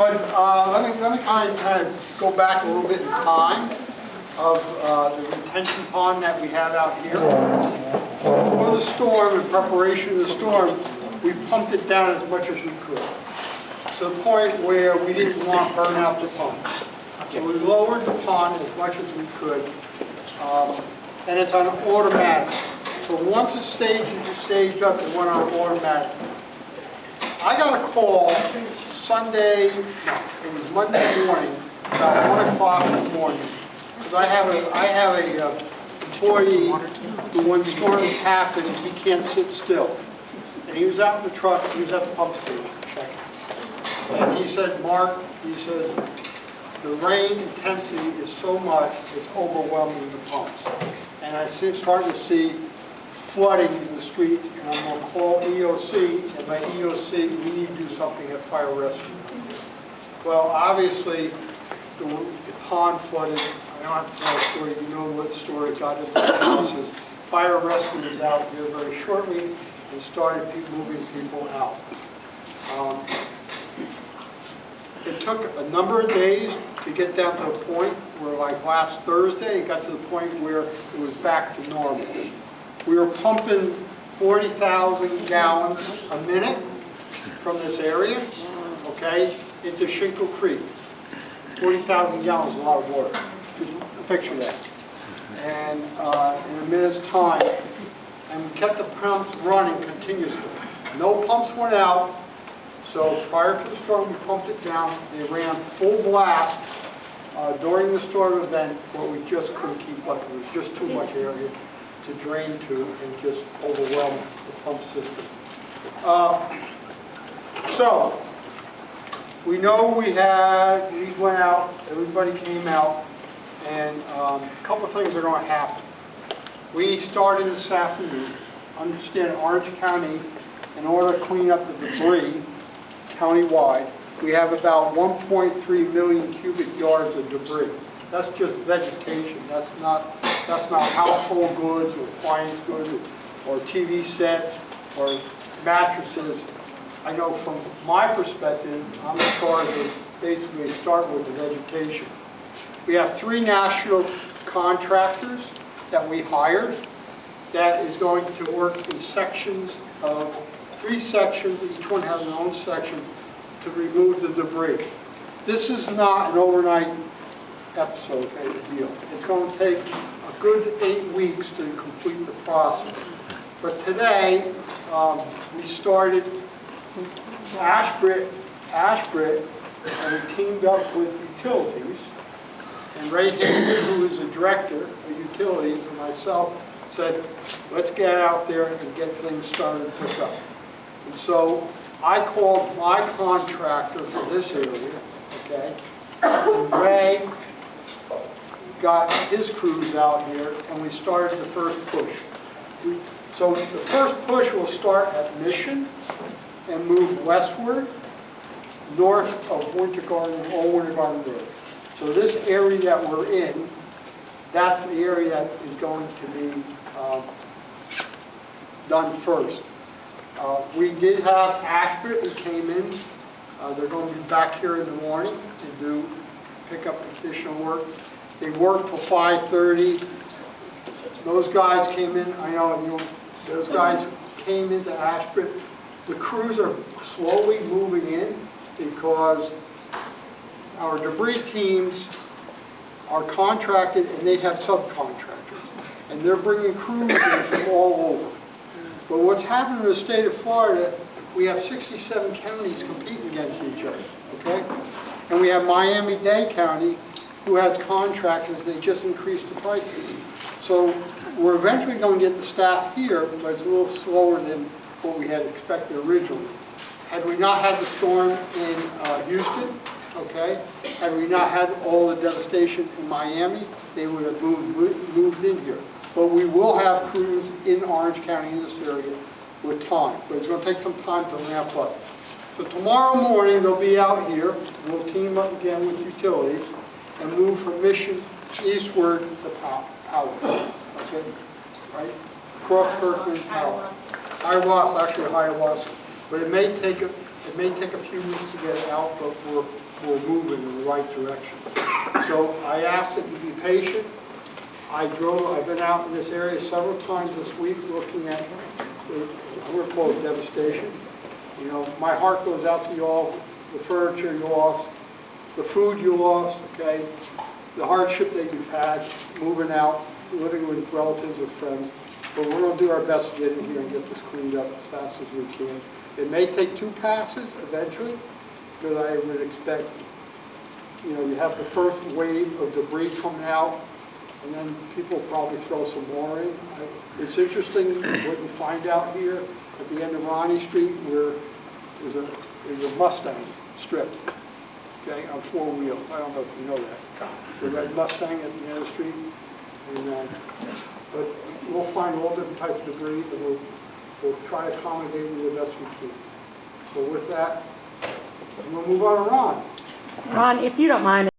But let me kind of go back a little bit in time of the retention pond that we have out here. Before the storm, in preparation of the storm, we pumped it down as much as we could, to the point where we didn't want to burn out the pump. So we lowered the pond as much as we could, and it's on automatic. So once the stage is staged up, it went on automatic. I got a call Sunday, it was Monday morning, about 1 o'clock in the morning, because I have a employee who, when storms happen, he can't sit still. And he was out in the truck, he was at the pump station checking. And he said, Mark, he says, the rain intensity is so much, it's overwhelming the pumps. And I started to see flooding in the street, and I'm going to call EOC, and by EOC, we need to do something at fire rescue. Well, obviously, the pond flooded. I don't have to tell a story. You know what the story got into the houses. Fire rescue was out here very shortly and started moving people out. It took a number of days to get down to the point where, like last Thursday, it got to the point where it was back to normal. We were pumping 40,000 gallons a minute from this area, okay, into Shingle Creek. 40,000 gallons is a lot of water. Just picture that. And in a minute's time, and we kept the pumps running continuously. No pumps went out, so prior to the storm, we pumped it down. They ran full blast during the storm event, but we just couldn't keep up. It was just too much area to drain to and just overwhelm the pump system. So, we know we went out, everybody came out, and a couple of things are going to happen. We started this afternoon, understand Orange County, in order to clean up the debris countywide, we have about 1.3 million cubic yards of debris. That's just vegetation. That's not household goods or appliance goods or TV sets or mattresses. I know from my perspective, I'm in charge of basically start with the vegetation. We have 3 national contractors that we hired that is going to work in sections of 3 sections. Each one has their own section to remove the debris. This is not an overnight episode deal. It's going to take a good 8 weeks to complete the process. But today, we started Ashbridge, and we teamed up with utilities, and Ray Hayden, who is the director of utilities, and myself said, let's get out there and get things started to pick up. And so I called my contractor for this area, okay, and Ray got his crews out here, and we started the first push. So the first push will start at Mission and move westward, north of Winter Garden, Old Winter Garden Road. So this area that we're in, that's the area that is going to be done first. We did have Ashbridge who came in. They're going to be back here in the morning to pick up additional work. They worked till 5:30. Those guys came in. I know those guys came into Ashbridge. The crews are slowly moving in because our debris teams are contracted and they have subcontractors, and they're bringing crews in from all over. But what's happened in the state of Florida, we have 67 counties competing against each other, okay? And we have Miami-Dade County, who has contractors. They just increased the prices. So we're eventually going to get the staff here, but it's a little slower than what we had expected originally. Had we not had the storm in Houston, okay, had we not had all the devastation in Miami, they would have moved in here. But we will have crews in Orange County in this area with time. But it's going to take some time to ramp up. So tomorrow morning they'll be out here. We'll team up again with utilities and move from Mission eastward to Powell. Okay? Right? Across Kirkland, Powell. Hiawassee, actually Hiawassee. But it may take It may take a few weeks to get it out, but we're moving in the right direction. So I ask that you be patient. I've been out in this area several times this week looking at, I'm going to call it devastation. You know, my heart goes out to you all, the furniture you lost, the food you lost, okay, the hardship that you've had, moving out, living with relatives or friends. But we're going to do our best to get in here and get this cleaned up as fast as we can. It may take 2 passes eventually, but I would expect, you know, you have the first wave of debris coming out, and then people probably throw some more in. It's interesting what you find out here at the end of Ronnie Street, where there's a Mustang strip, okay, on 4 wheels. I don't know if you know that. The red Mustang at the end of the street. And, but we'll find all different types of debris, and we'll try to accommodate you the best we can. So with that, I'm going to move on to Ron. Ron, if you don't mind,